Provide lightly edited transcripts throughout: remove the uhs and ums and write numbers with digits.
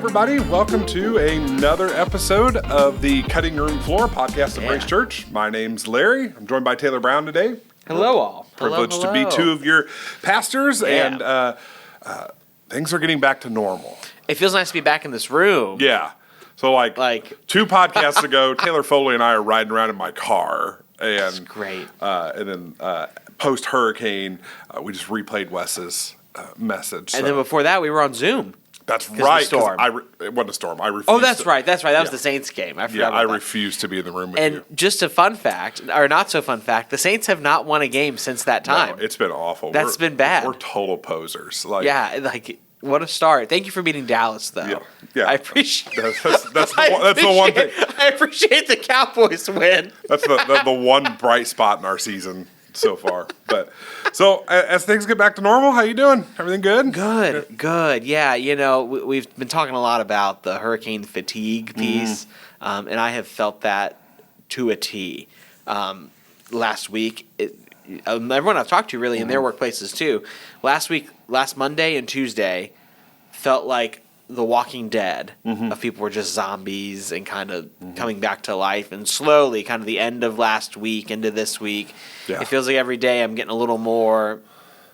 everybody. Welcome to another episode of the Cutting Room Floor podcast of Grace Church. My name's Larry. I'm joined by Taylor Brown today. Hello, all. Privileged to be two of your pastors, and things are getting back to normal. It feels nice to be back in this room. Yeah. So, like 2 podcasts ago, Taylor Foley and I are riding around in my car. And, that's great. And then post-hurricane, we just replayed Wes's message. And then before that, we were on Zoom. That's right. Storm. It wasn't a storm. I refused. Oh, that's right. That was the Saints game. I forgot. I refused to be in the room with you. And just a fun fact, or not so fun fact, the Saints have not won a game since that time. No, it's been awful. That's been bad. We're total posers. What a start. Thank you for beating Dallas, though. Yeah. I appreciate that's the one thing. I appreciate the Cowboys win. That's the one bright spot in our season so far. But so as things get back to normal, how you doing? Everything good? Good. Yeah, we've been talking a lot about the hurricane fatigue piece, and I have felt that to a T. Last week, everyone I've talked to really in their workplaces too. Last Monday and Tuesday felt like The Walking Dead of people were just zombies and kind of coming back to life, and slowly kind of the end of last week into this week. Yeah. It feels like every day I'm getting a little more,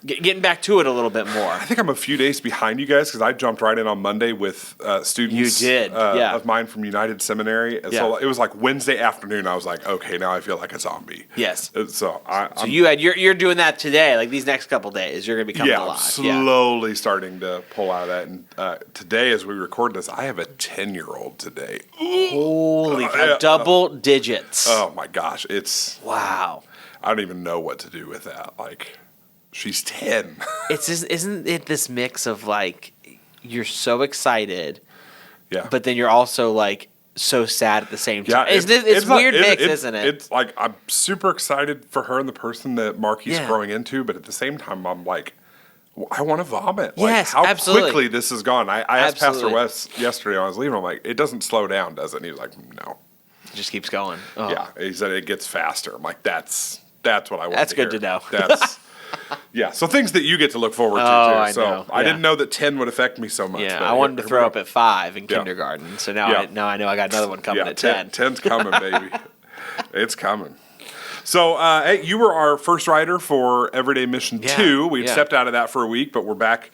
getting back to it a little bit more. I think I'm a few days behind you guys because I jumped right in on Monday with students of mine from United Seminary. And so it was like Wednesday afternoon. I was like, okay, now I feel like a zombie. Yes. So you're doing that today, like these next couple days. You're going to be coming alive. I'm slowly starting to pull out of that. And today, as we record this, I have a 10-year-old today. Holy cow, double digits. Oh my gosh, it's wow. I don't even know what to do with that. Like, she's 10. Isn't it this mix of like you're so excited, but then you're also like so sad at the same time. It's weird mix, isn't it? It's like I'm super excited for her and the person that Marky's growing into, but at the same time I'm like, I want to vomit. Yes, how absolutely. quickly this is gone. I asked Pastor Wes yesterday when I was leaving. I'm like, it doesn't slow down, does it? And he was like, no. It just keeps going. Oh. Yeah, he said it gets faster. I'm like, that's what I want. That's to good hear. to know. That's so things that you get to look forward to too. I So know. I didn't know that 10 would affect me so much. Yeah, but I wanted to throw up at 5 in kindergarten, so now I know I got another one coming at 10. 10's coming, baby. It's coming. So, hey, you were our first writer for Everyday Mission 2. We had stepped out of that for a week, but we're back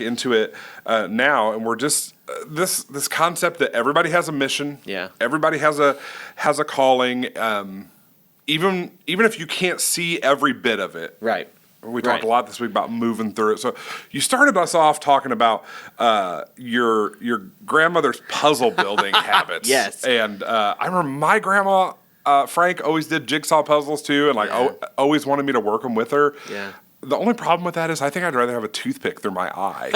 into it now, and we're just this concept that everybody has a mission. Yeah, everybody has a calling. Even if you can't see every bit of it. Right. We talked a lot this week about moving through it. So you started us off talking about your grandmother's puzzle building habits. Yes. And I remember my grandma, Frank, always did jigsaw puzzles too, and always wanted me to work them with her. Yeah. The only problem with that is I think I'd rather have a toothpick through my eye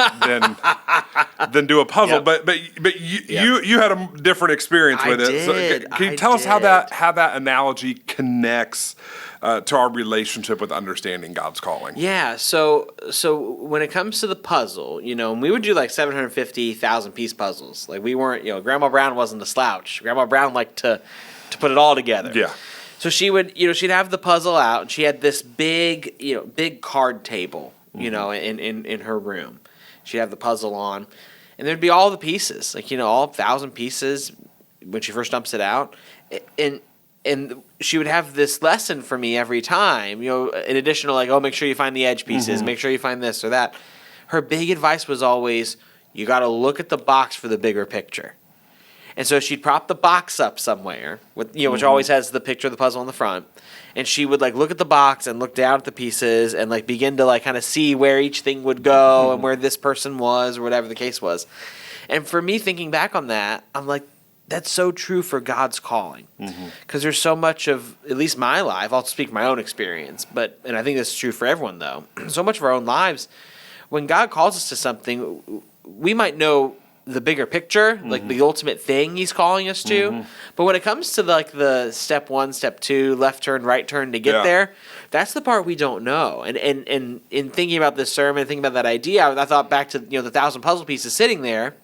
than do a puzzle. Yep. But you had a different experience with it. So can you tell us how that analogy connects to our relationship with understanding God's calling? Yeah. So when it comes to the puzzle, and we would do like 750,000 piece puzzles. Like we weren't, Grandma Brown wasn't a slouch. Grandma Brown liked to put it all together. Yeah. So she would, she'd have the puzzle out, and she had this big card table, in her room. She'd have the puzzle on, and there'd be all the pieces, all 1,000 pieces when she first dumps it out, and she would have this lesson for me every time, in addition to make sure you find the edge pieces, make sure you find this or that. Her big advice was always, you got to look at the box for the bigger picture. And so she'd prop the box up somewhere, with which always has the picture of the puzzle on the front, and she would look at the box and look down at the pieces and begin to kind of see where each thing would go and where this person was or whatever the case was. And for me, thinking back on that, I'm like, that's so true for God's calling, because there's so much of at least my life. I'll speak my own experience, and I think this is true for everyone though. So much of our own lives, when God calls us to something, we might know the bigger picture, the ultimate thing he's calling us to. But when it comes to the step 1, step 2, left turn, right turn to get there, that's the part we don't know. And in thinking about this sermon, thinking about that idea, I thought back to the 1,000 puzzle pieces sitting there,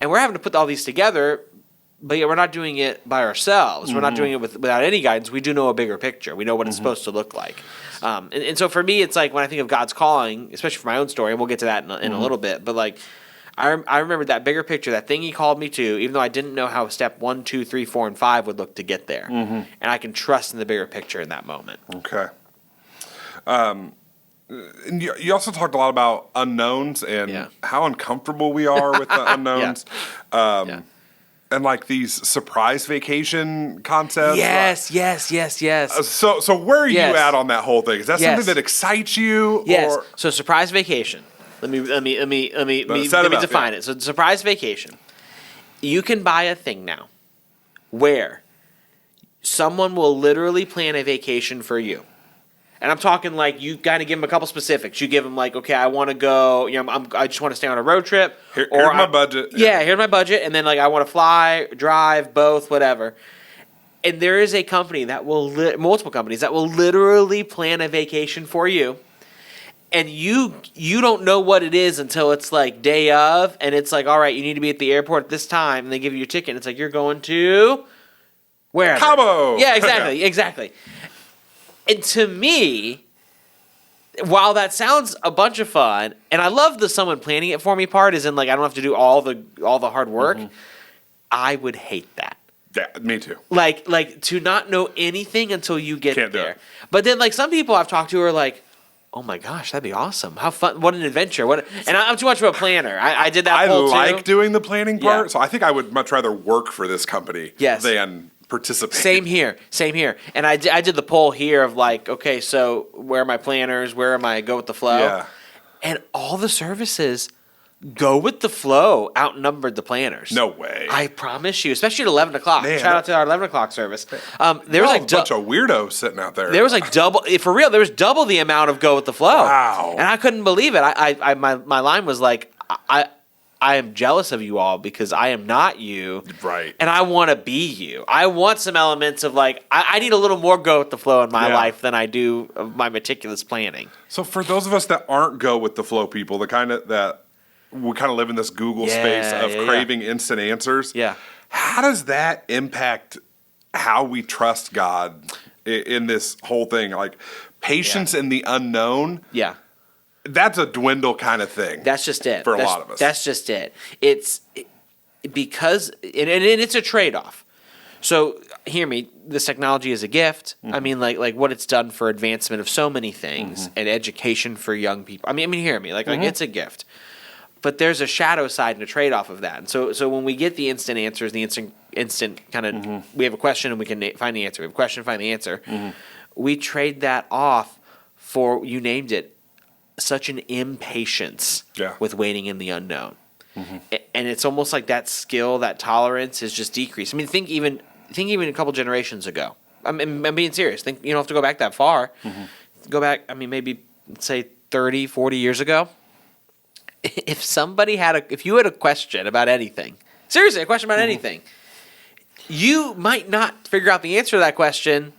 and we're having to put all these together, but yet we're not doing it by ourselves. We're not doing it without any guidance. We do know a bigger picture. We know what it's supposed to look like. And so for me, it's when I think of God's calling, especially for my own story, and we'll get to that in a little bit, but I remember that bigger picture, that thing he called me to, even though I didn't know how step 1, 2, 3, 4, and 5 would look to get there. And I can trust in the bigger picture in that moment. Okay. And you also talked a lot about unknowns and how uncomfortable we are with the unknowns. And like these surprise vacation concepts. Yes. So where are you at on that whole thing? Is that something that excites you? Yes. Or? So surprise vacation. Let me define it. So surprise vacation. You can buy a thing now where someone will literally plan a vacation for you. And I'm talking like you got to give them a couple specifics. You give them like, okay, I want to go. I just want to stay on a road trip. Here's my budget. Yeah, here's my budget, and then like I want to fly, drive, both, whatever. And there is a company that will multiple companies that will literally plan a vacation for you, and you don't know what it is until it's like day of, and it's like, all right, you need to be at the airport at this time, and they give you your ticket. And it's like you're going to where? Cabo. Yeah, exactly. And to me, while that sounds a bunch of fun, and I love the someone planning it for me part, is in like I don't have to do all the hard work. I would hate that. Yeah, me too. Like to not know anything until you get Can't there. do it. But then like some people I've talked to are like, oh my gosh, that'd be awesome. How fun! What an adventure! And I'm too much of a planner. I did that. I poll like too. doing the planning part, Yeah. so I think I would much rather work for this company than participate. Same here. And I did the poll here of like, okay, so where are my planners? Where am I? Go with the flow. Yeah. And all the services go with the flow outnumbered the planners. No way. I promise you, especially at 11 o'clock. Man, Shout out to our 11 o'clock service. There was like a bunch of weirdos sitting out there. There was like double, for real, there was double the amount of go with the flow. Wow. And I couldn't believe it. My line was like, I am jealous of you all because I am not you. Right. And I want to be you. I want some elements of like, I need a little more go with the flow in my life than I do of my meticulous planning. So for those of us that aren't go with the flow people, the kind of that we kind of live in this Google space of craving instant answers. Yeah. How does that impact how we trust God in this whole thing? Like patience in the unknown. Yeah. That's a dwindle kind of thing. That's just it. For a lot of us. That's just it. Because it's a trade-off. So hear me, this technology is a gift. I mean, like what it's done for advancement of so many things and education for young people. I mean, hear me, like it's a gift. But there's a shadow side and a trade-off of that. And so when we get the instant answers, the instant kind of, we have a question and we can find the answer. We have a question, find the answer. We trade that off for, you named it, such an impatience with waiting in the unknown. And it's almost like that skill, that tolerance is just decreased. I mean, think even a couple generations ago. I'm being serious. You don't have to go back that far. Go back, I mean, maybe, let's say 30, 40 years ago. If you had a question about anything, seriously, a question about anything, you might not figure out the answer to that question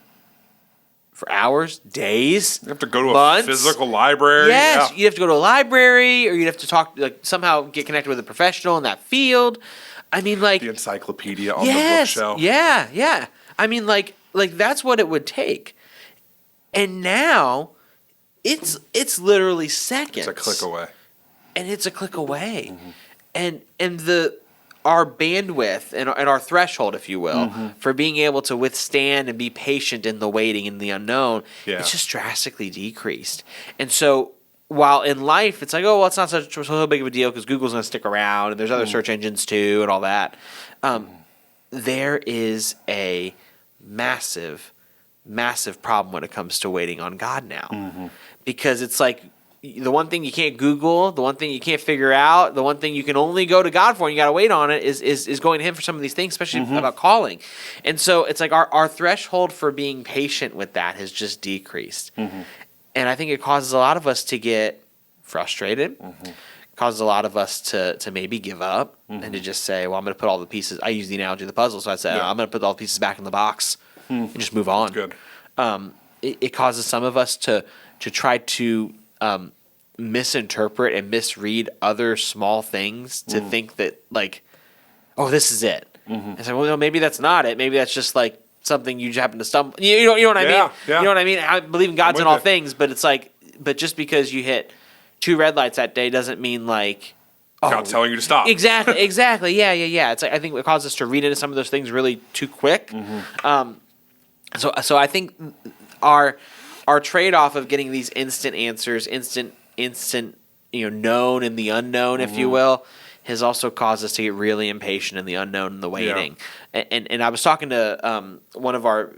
for hours, days. You have to go to months. A physical library. Yes, you'd have to go to a library, or you'd have to talk, like somehow get connected with a professional in that field. I mean, like the encyclopedia on the bookshelf. Yeah. I mean, like that's what it would take. And now, it's literally seconds. It's a click away. And it's a click away. And our bandwidth and our threshold, if you will, for being able to withstand and be patient in the waiting in the unknown, it's just drastically decreased. And so while in life it's like, oh, well, it's not so big of a deal because Google's going to stick around and there's other search engines too and all that, there is a massive, massive problem when it comes to waiting on God now. Because it's like, the one thing you can't Google, the one thing you can't figure out, the one thing you can only go to God for and you got to wait on it is going to Him for some of these things, especially about calling. And so it's like our threshold for being patient with that has just decreased. And I think it causes a lot of us to get frustrated, causes a lot of us to maybe give up and to just say, well, I'm going to put all the pieces. I use the analogy of the puzzle, so I say, I'm going to put all the pieces back in the box and just move on. Good. It causes some of us to try to misinterpret and misread other small things to think that like, oh, this is it. And so, well, no, maybe that's not it. Maybe that's just like something you just happen to stumble. You know what I mean? Yeah. You know what I mean? I believe in God's in all things, but it's like, but just because you hit 2 red lights that day doesn't mean like God's telling you to stop. Exactly. Yeah. It's like, I think it causes us to read into some of those things really too quick. So I think our trade off of getting these instant answers, instant known in the unknown, if you will, has also caused us to get really impatient in the unknown and the waiting. Yeah. And I was talking to one of our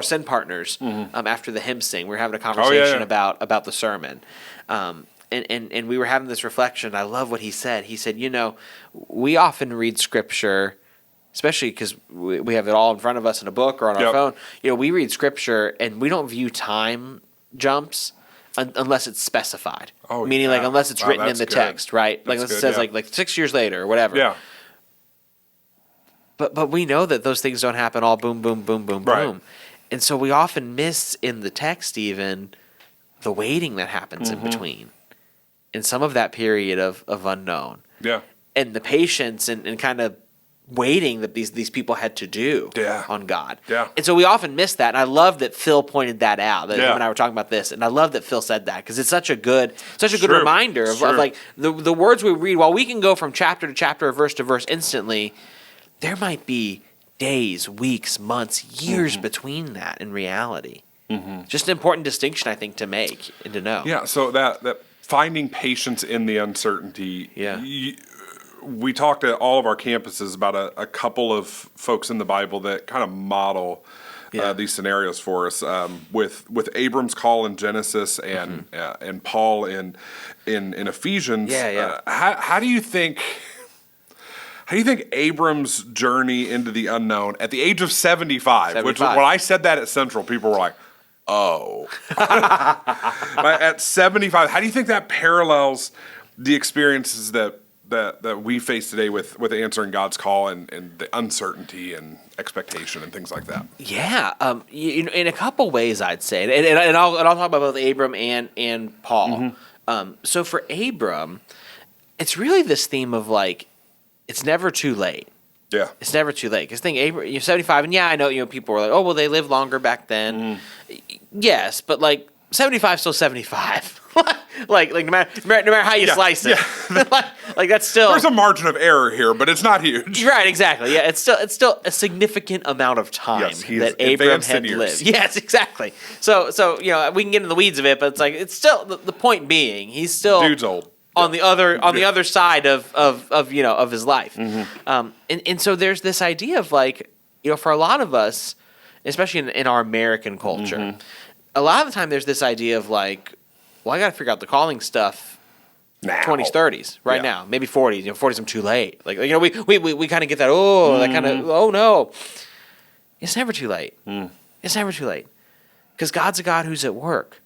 sin partners after the hymn sing. We were having a conversation about the sermon. And we were having this reflection. I love what he said. He said, we often read Scripture, especially because we have it all in front of us in a book or on our phone. We read Scripture and we don't view time jumps unless it's specified. Meaning, like, unless it's written in the text, right? Like, unless it says like 6 years later or whatever. Yeah. But we know that those things don't happen all boom, boom, boom, boom, right. boom. And so we often miss in the text even the waiting that happens in between. In some of that period of unknown. Yeah. And the patience and kind of waiting that these people had to do on God. Yeah. And so we often miss that. And I love that Phil pointed that out. That him and I were talking about this. And I love that Phil said that because it's such a good reminder of like the words we read. While we can go from chapter to chapter or verse to verse instantly, there might be days, weeks, months, years between that in reality. Just an important distinction, I think, to make and to know. Yeah, so that finding patience in the uncertainty. Yeah. We talked at all of our campuses about a couple of folks in the Bible that kind of model these scenarios for us. With Abram's call in Genesis and Paul in Ephesians. How do you think Abram's journey into the unknown at the age of 75, which when I said that at Central, people were like, oh. At 75, how do you think that parallels the experiences that we face today with answering God's call and the uncertainty and expectation and things like that? Yeah, in a couple ways, I'd say, and I'll talk about both Abram and Paul. So for Abram, it's really this theme of like, it's never too late. Yeah, it's never too late. Because Abram, you're 75, and I know people were like, oh well, they lived longer back then. Yes, but like 75 is still 75. like no matter how you slice it, like that's still there's a margin of error here, but it's not huge. Right, exactly. Yeah, it's still a significant amount of time that Abram had lived. Yes, exactly. So we can get into the weeds of it, but it's like it's still the point being he's still dude's old. On the other side of his life, and so there's this idea of like for a lot of us, especially in our American culture, a lot of the time there's this idea of like, well, I got to figure out the calling stuff now. 20s, 30s, right now, maybe 40s. 40s I'm too late. Like we kind of get that that kind of no, it's never too late. It's never too late because God's a God who's at work.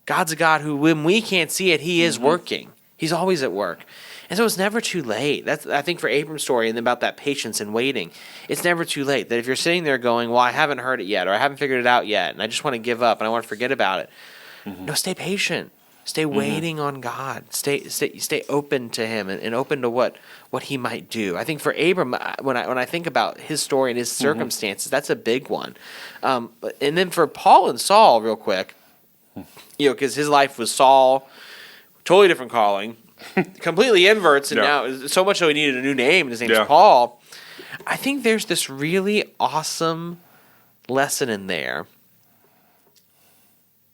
God's a God who, when we can't see it, He is working. He's always at work. And so it's never too late. That's, I think, for Abram's story and about that patience and waiting, it's never too late. That if you're sitting there going, well, I haven't heard it yet, or I haven't figured it out yet, and I just want to give up and I want to forget about it. No, stay patient. Stay waiting on God. Stay open to Him and open to what He might do. I think for Abram, when I think about his story and his circumstances, that's a big one. And then for Paul and Saul, real quick, because his life was Saul, totally different calling, completely inverts, and now so much so he needed a new name, and his name's Paul. I think there's this really awesome lesson in there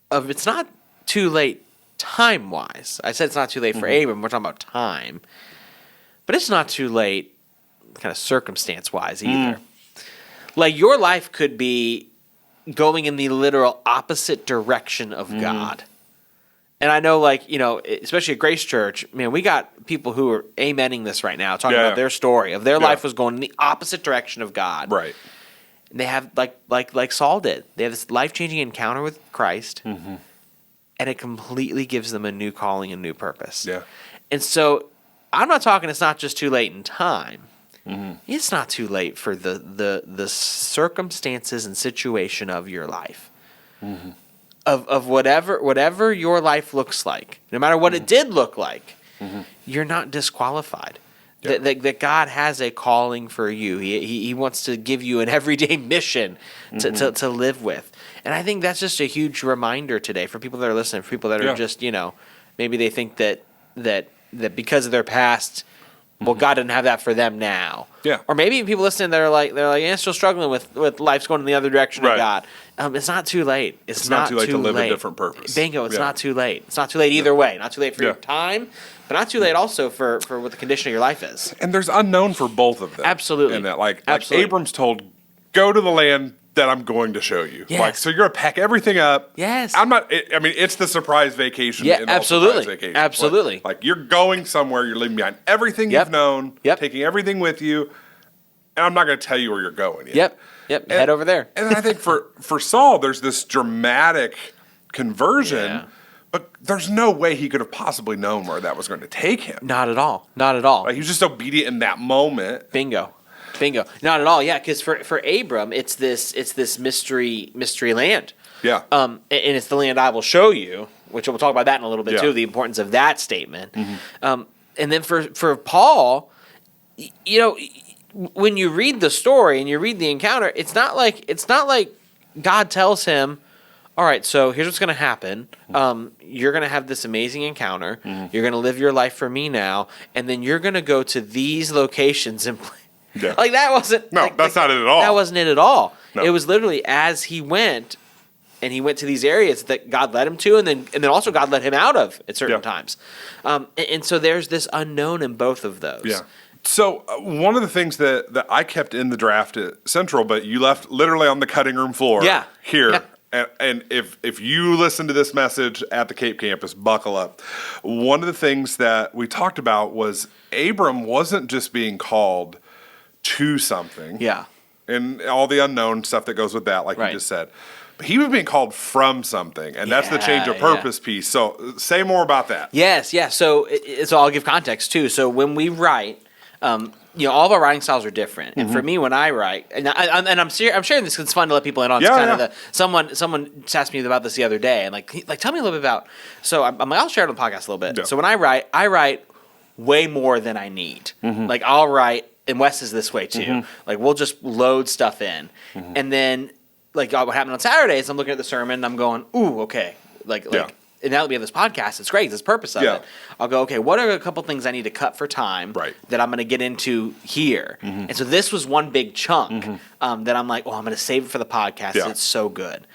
of it's not too late time-wise. I said it's not too late for Abram. We're talking about time. But it's not too late kind of circumstance-wise either. Like your life could be going in the literal opposite direction of God. And I know, especially at Grace Church, man, we got people who are amening this right now, talking about their story of their life was going in the opposite direction of God. Right. And they have, like Saul did, they have this life-changing encounter with Christ, and it completely gives them a new calling and new purpose. Yeah. And so I'm not talking it's not just too late in time. It's not too late for the circumstances and situation of your life. Of whatever your life looks like, no matter what it did look like, you're not disqualified. That God has a calling for you. He wants to give you an everyday mission to live with. And I think that's just a huge reminder today for people that are listening, for people that are just, maybe they think that because of their past, well, God didn't have that for them now. Yeah. Or maybe people listening that are like, still struggling with life's going in the other direction of God. It's not too late. It's not too late to live a different purpose. Bingo. It's not too late. It's not too late either way. Not too late for your time, but not too late also for what the condition of your life is. And there's unknown for both of them. Absolutely. And that, like Abram's told, go to the land that I'm going to show you. Yes. Like, so you're gonna pack everything up. Yes. I mean, it's the surprise vacation. Yeah, in absolutely. All surprise vacations. Absolutely. Like you're going somewhere. You're leaving behind everything you've known. Taking everything with you. And I'm not going to tell you where you're going yet. Yep. Head over there. And I think for Saul, there's this dramatic conversion. Yeah. But there's no way he could have possibly known where that was going to take him. Not at all. Not at all. Like, he was just obedient in that moment. Bingo. Not at all. Yeah, because for Abram, it's this mystery land. Yeah. And it's the land I will show you, which we'll talk about that in a little bit too. The importance of that statement. And then for Paul, when you read the story and you read the encounter, it's not like God tells him, all right, so here's what's going to happen. You're going to have this amazing encounter. You're going to live your life for me now, and then you're going to go to these locations and play. Yeah. Like that wasn't. No, that's not it at all. That wasn't it at all. No. It was literally as he went, and he went to these areas that God led him to, and then also God led him out of at certain times. And so there's this unknown in both of those. Yeah. So one of the things that I kept in the draft at Central, but you left literally on the cutting room floor here. Yeah. And if you listen to this message at the Cape campus, buckle up. One of the things that we talked about was Abram wasn't just being called to something. Yeah. And all the unknown stuff that goes with that, like you just said. But he was being called from something, and that's the change of purpose piece. So say more about that. Yes. So I'll give context too. So when we write, all of our writing styles are different. And for me, when I write, and I'm sharing this because it's fun to let people in on. Someone just asked me about this the other day, and like tell me a little bit about. So I'm like, I'll share it on the podcast a little bit. Yeah. So when I write way more than I need. Like I'll write. And Wes is this way too. Like we'll just load stuff in, and then like what happened on Saturdays, I'm looking at the sermon, and I'm going, "Ooh, okay." And now that we have this podcast, it's great. It's the purpose of it. I'll go, okay, what are a couple things I need to cut for time that I'm going to get into here? And so this was one big chunk that I'm like, I'm going to save it for the podcast. Yeah. It's so good.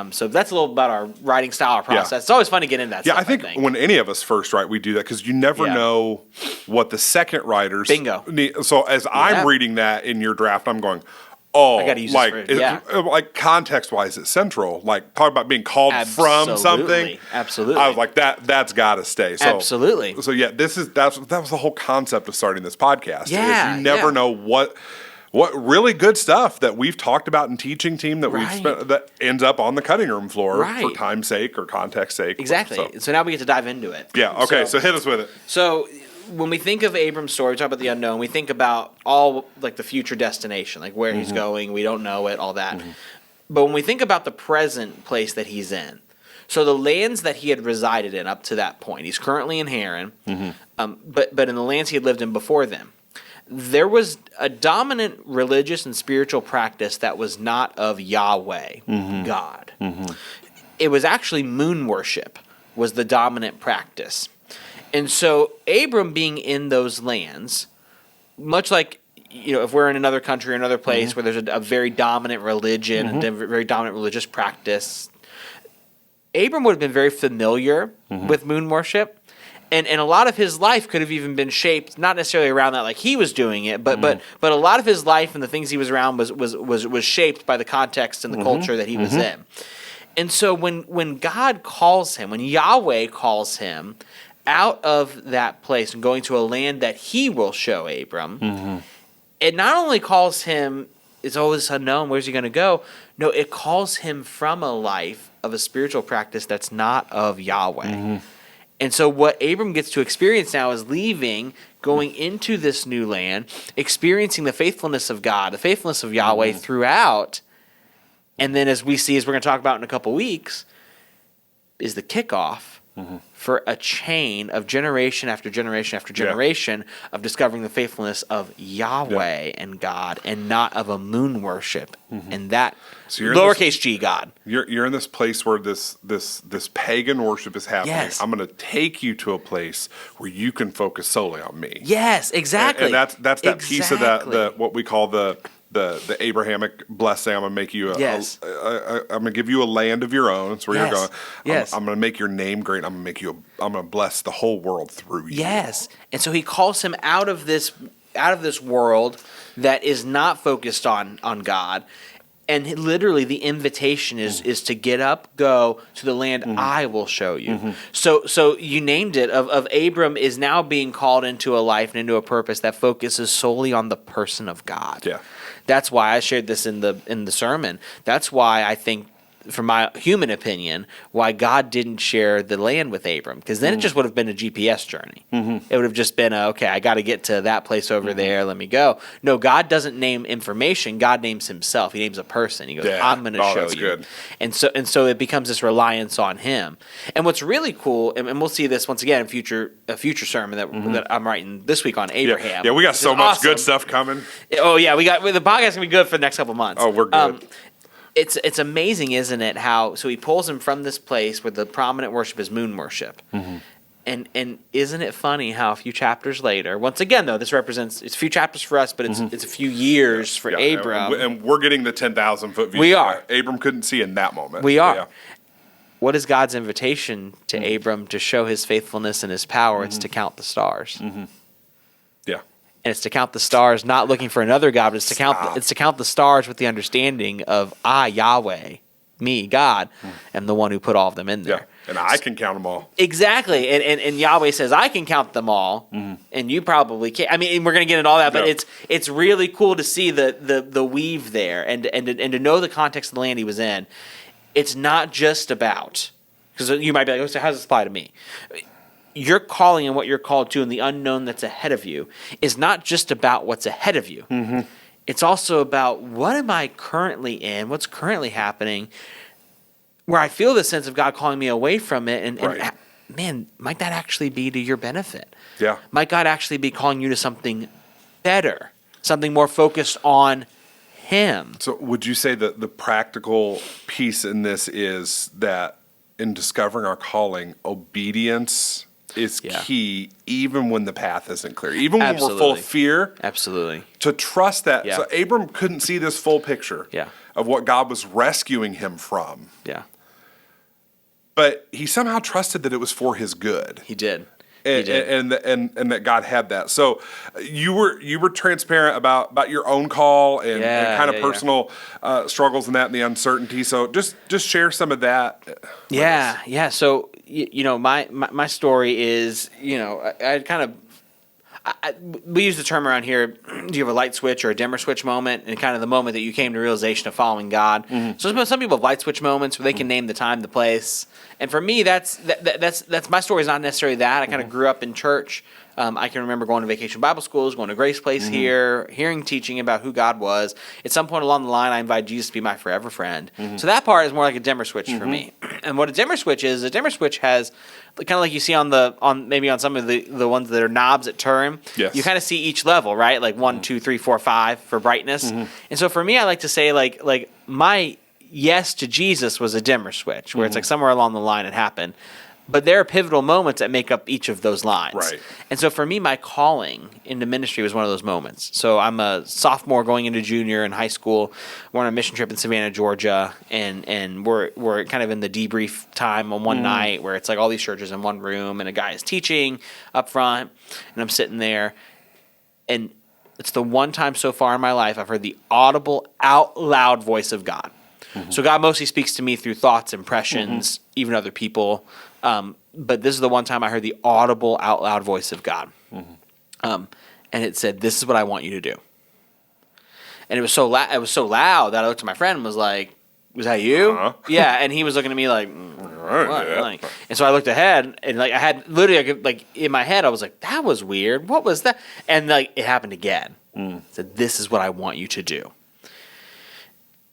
So that's a little about our writing style, our process. Yeah. It's always fun to get into that stuff, I think when any of us first write, we do that because you never know what the second writers need. So as I'm reading that in your draft, I'm going, I gotta use like context-wise, it's Central. Like talk about being called from something. Absolutely, I was like that's got to stay. So, absolutely. So that was the whole concept of starting this podcast. Yeah, you never know what really good stuff that we've talked about in teaching team that we've spent that ends up on the cutting room floor for time's sake or context sake. Exactly. So now we get to dive into it. Yeah. Okay. So hit us with it. So. When we think of Abram's story, we talk about the unknown. We think about all like the future destination, like where he's going. We don't know it, all that. But when we think about the present place that he's in, so the lands that he had resided in up to that point, he's currently in Haran, but in the lands he had lived in before them, there was a dominant religious and spiritual practice that was not of Yahweh, God. It was actually moon worship was the dominant practice. And so Abram being in those lands, much like, if we're in another country or another place where there's a very dominant religion and a very dominant religious practice, Abram would have been very familiar with moon worship. And a lot of his life could have even been shaped, not necessarily around that like he was doing it, but a lot of his life and the things he was around was shaped by the context and the culture that he was in. And so when God calls him, when Yahweh calls him out of that place and going to a land that he will show Abram, it not only calls him, it's always unknown, where's he going to go? No, it calls him from a life of a spiritual practice that's not of Yahweh. And so what Abram gets to experience now is leaving, going into this new land, experiencing the faithfulness of God, the faithfulness of Yahweh throughout. And then as we're going to talk about in a couple weeks, is the kickoff for a chain of generation after generation after generation of discovering the faithfulness of Yahweh and God, and not of a moon worship and that lowercase g God. You're in this place where this pagan worship is happening. Yes. I'm going to take you to a place where you can focus solely on me. Yes, exactly. And that's that piece of that, the what we call the Abrahamic blessing. I'm going to make you I'm going to give you a land of your own. That's where you're going. Yes. I'm going to make your name great. I'm going to bless the whole world through you. Yes. And so he calls him out of this world that is not focused on God. And literally the invitation is to get up, go to the land I will show you. So you named it, of Abram is now being called into a life and into a purpose that focuses solely on the person of God. Yeah. That's why I shared this in the sermon. That's why I think, from my human opinion, why God didn't share the land with Abram, because then it just would have been a GPS journey. It would have just been okay, I got to get to that place over there. Let me go. No, God doesn't name information. God names Himself. He names a person. He goes, "I'm going to show you." Good. And so it becomes this reliance on Him. And what's really cool, and we'll see this once again in a future sermon that I'm writing this week on Abraham. Yeah, we got so much good stuff coming. Oh yeah, the podcast gonna be good for the next couple months. Oh, we're good. It's amazing, isn't it? How he pulls him from this place where the prominent worship is moon worship, and isn't it funny how a few chapters later, once again though, this represents it's a few chapters for us, but it's a few years for Abram, and we're getting the 10,000-foot view. We are. Abram couldn't see in that moment. We are. Yeah. What is God's invitation to Abram to show His faithfulness and His power? It's to count the stars. Yeah. And it's to count the stars, not looking for another God, but it's to count the stars with the understanding of I, Yahweh, me, God, am the one who put all of them in there. Yeah, and I can count them all. Exactly. And Yahweh says, I can count them all, and you probably can't. I mean, we're going to get into all that, but it's really cool to see the weave there and to know the context of the land he was in. It's not just about, because you might be like, oh, so how does this apply to me? Your calling and what you're called to and the unknown that's ahead of you is not just about what's ahead of you. It's also about what am I currently in, what's currently happening, where I feel the sense of God calling me away from it. And man, might that actually be to your benefit? Yeah. Might God actually be calling you to something better, something more focused on Him? So would you say that the practical piece in this is that in discovering our calling, obedience is key, even when the path isn't clear, even when we're full of fear. Absolutely. To trust that. Yeah. So Abram couldn't see this full picture of what God was rescuing him from. Yeah. But he somehow trusted that it was for his good. He did. And that God had that. So you were transparent about your own call and kind of personal struggles and that and the uncertainty. So just share some of that. Yeah. So my story is we use the term around here. Do you have a light switch or a dimmer switch moment, and kind of the moment that you came to realization of following God? So some people have light switch moments where they can name the time, the place. And for me, that's my story is not necessarily that. I kind of grew up in church. I can remember going to Vacation Bible Schools, going to Grace Place here, hearing teaching about who God was. At some point along the line, I invited Jesus to be my forever friend. So that part is more like a dimmer switch for me. And what a dimmer switch is, a dimmer switch has kind of like you see on some of the ones that are knobs that turn. Yes. You kind of see each level, right? Like 1, 2, 3, 4, 5 for brightness. And so for me, I like to say like my yes to Jesus was a dimmer switch, where it's like somewhere along the line it happened. But there are pivotal moments that make up each of those lines. Right. And so for me, my calling into ministry was one of those moments. So I'm a sophomore going into junior in high school. We're on a mission trip in Savannah, Georgia, and we're kind of in the debrief time on one night where it's like all these churches in one room, and a guy is teaching up front, and I'm sitting there, and it's the one time so far in my life I've heard the audible, out loud voice of God. So God mostly speaks to me through thoughts, impressions, even other people. But this is the one time I heard the audible, out loud voice of God. And it said, "This is what I want you to do." And it was so loud that I looked at my friend and was like, "Was that you?" Yeah, and he was looking at me like, "What?" Yeah. Like, and so I looked ahead, and like I had literally in my head, I was like, "That was weird. What was that?" And like it happened again. It said, "This is what I want you to do."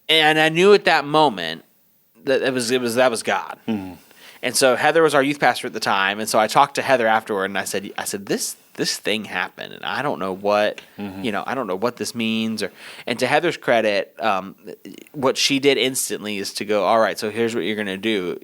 And I knew at that moment that that was God. And so Heather was our youth pastor at the time, and so I talked to Heather afterward, and I said this thing happened, and I don't know what I don't know what this means. And to Heather's credit, what she did instantly is to go, all right, so here's what you're going to do.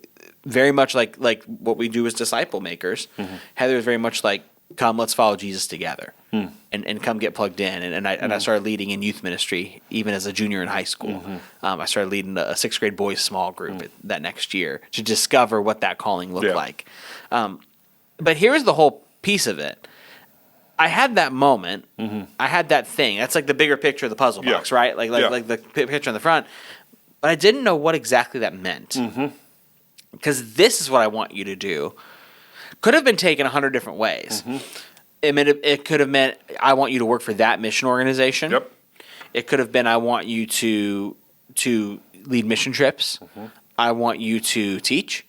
Very much like what we do as disciple makers. Heather is very much like, come, let's follow Jesus together, and come get plugged in. And I started leading in youth ministry even as a junior in high school. I started leading a 6th grade boys small group that next year to discover what that calling looked like. But here's the whole piece of it. I had that moment. I had that thing. That's like the bigger picture of the puzzle box, right? Like the picture in the front. But I didn't know what exactly that meant. Because this is what I want you to do. Could have been taken 100 different ways. It could have meant, I want you to work for that mission organization. Yep. It could have been, I want you to lead mission trips. I want you to teach.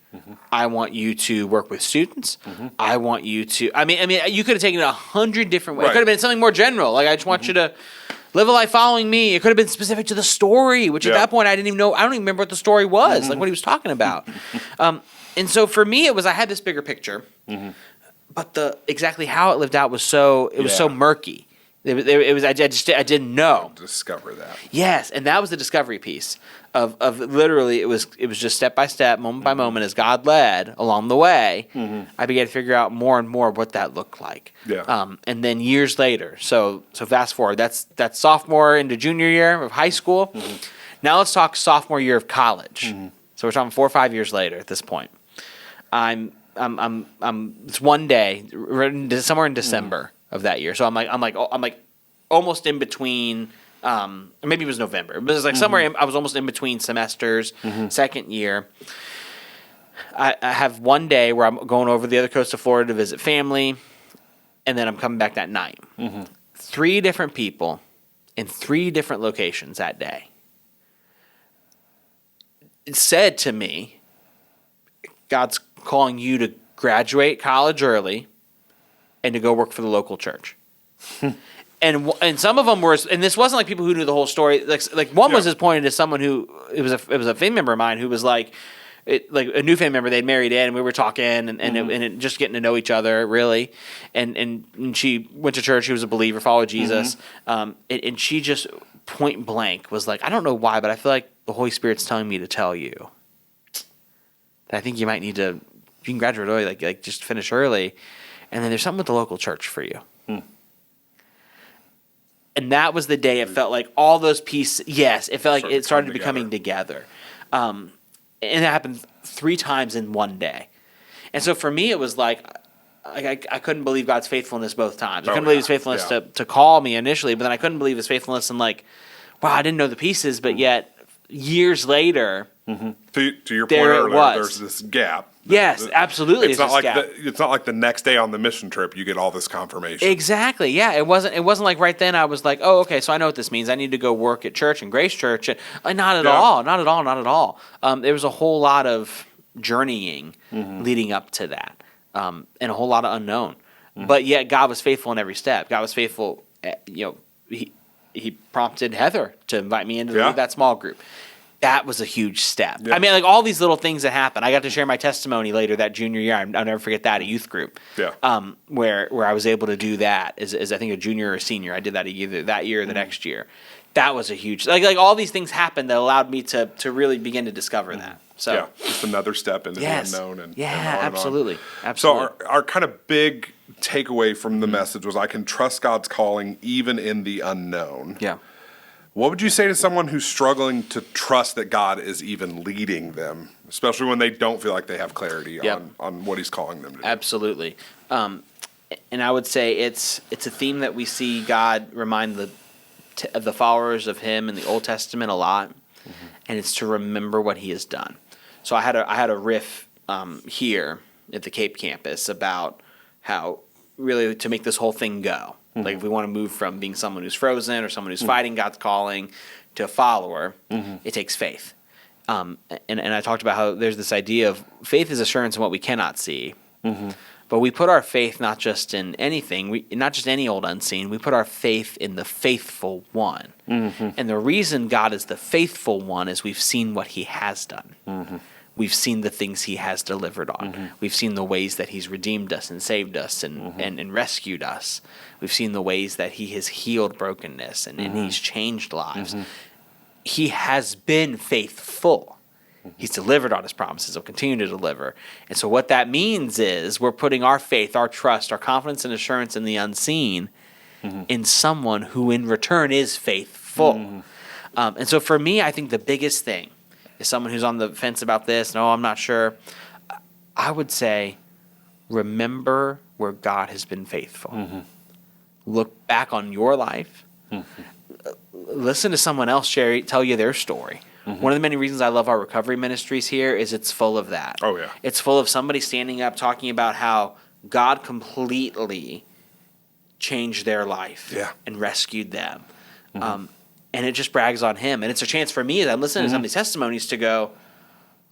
I want you to work with students. I want you to. I mean, you could have taken it 100 different ways. It could have been something more general, like I just want you to live a life following me. It could have been specific to the story, which at that point I didn't even know. I don't even remember what the story was, like what he was talking about. And so for me, it was, I had this bigger picture, but exactly how it lived out was so murky. It was I didn't know. Discover that. Yes, and that was the discovery piece of literally it was just step by step, moment by moment, as God led along the way. I began to figure out more and more what that looked like. Yeah. And then years later, so fast forward, that's sophomore into junior year of high school. Now let's talk sophomore year of college. So we're talking 4 or 5 years later at this point. It's one day, somewhere in December of that year. So I'm like almost in between. Or maybe it was November, but it was like somewhere. I was almost in between semesters, second year. I have one day where I'm going over the other coast of Florida to visit family, and then I'm coming back that night. 3 different people in 3 different locations that day. It said to me, God's calling you to graduate college early and to go work for the local church. And some of them were, and this wasn't like people who knew the whole story. Like one was just pointed to someone who it was a family member of mine who was like a new family member. They'd married in, and we were talking and just getting to know each other really. And she went to church. She was a believer, followed Jesus. And she just point blank was like, I don't know why, but I feel like the Holy Spirit's telling me to tell you that I think you might need to. You can graduate early, like just finish early, and then there's something with the local church for you. And that was the day it felt like all those pieces. Yes, it felt like it started becoming together, and it happened 3 times in one day. And so for me, it was like I couldn't believe God's faithfulness both times. I couldn't believe His faithfulness to call me initially, but then I couldn't believe His faithfulness in like, wow, I didn't know the pieces, but yet years later, to your point earlier, there's this gap. Yes, absolutely. It's not like the next day on the mission trip you get all this confirmation. Exactly. Yeah, it wasn't like right then I was like, oh, okay, so I know what this means. I need to go work at church and Grace Church. Not at all. There was a whole lot of journeying leading up to that, and a whole lot of unknown. But yet God was faithful in every step. God was faithful. He prompted Heather to invite me into that small group. That was a huge step. Yeah. I mean, like all these little things that happened. I got to share my testimony later that junior year. I'll never forget that, a youth group. Yeah. Where I was able to do that as I think a junior or a senior. I did that either that year or the next year. That was a huge like all these things happened that allowed me to really begin to discover that. So just another step into the unknown and absolutely. So our kind of big takeaway from the message was I can trust God's calling even in the unknown. Yeah. What would you say to someone who's struggling to trust that God is even leading them, especially when they don't feel like they have clarity on what He's calling them to do? Absolutely. And I would say it's a theme that we see God remind the followers of Him in the Old Testament a lot, and it's to remember what He has done. So I had a riff here at the Cape campus about how really to make this whole thing go. Like if we want to move from being someone who's frozen or someone who's fighting God's calling to a follower, it takes faith. And I talked about how there's this idea of faith is assurance in what we cannot see. But we put our faith not just in anything, not just any old unseen. We put our faith in the faithful one. And the reason God is the faithful one is we've seen what He has done. we've seen the things he has delivered on. We've seen the ways that he's redeemed us and saved us and rescued us. We've seen the ways that he has healed brokenness and he's changed lives. He has been faithful. He's delivered on his promises. He'll continue to deliver. And so what that means is we're putting our faith, our trust, our confidence and assurance in the unseen in someone who in return is faithful. And so for me, I think the biggest thing is someone who's on the fence about this. No, I'm not sure. I would say, remember where God has been faithful. Look back on your life. Listen to someone else tell you their story. One of the many reasons I love our recovery ministries here is it's full of that. Oh, yeah. It's full of somebody standing up talking about how God completely changed their life and rescued them. And it just brags on him. And it's a chance for me as I'm listening to some of these testimonies to go,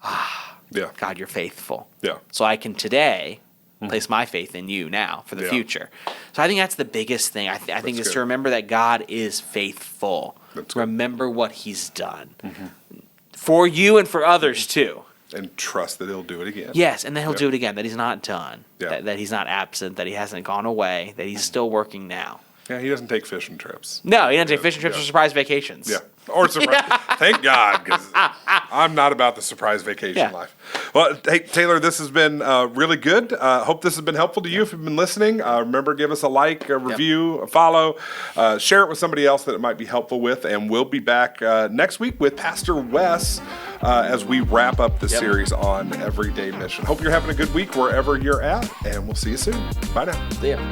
God, you're faithful. Yeah. So I can today place my faith in you now for the future. So I think that's the biggest thing. I think is to remember that God is faithful. Remember what he's done for you and for others too. And trust that he'll do it again. Yes, and then he'll do it again, that he's not done, Yeah. that he's not absent, that he hasn't gone away, that he's still working now. Yeah, he doesn't take fishing trips. No, he doesn't take fishing trips or surprise vacations. Yeah. Or surprise. Thank God, because I'm not about the surprise vacation life. Well, hey, Taylor, this has been really good. Hope this has been helpful to you if you've been listening. Remember, give us a like, a review, a follow. Share it with somebody else that it might be helpful with. And we'll be back next week with Pastor Wes as we wrap up the series on Everyday Mission. Hope you're having a good week wherever you're at, and we'll see you soon. Bye now. See ya.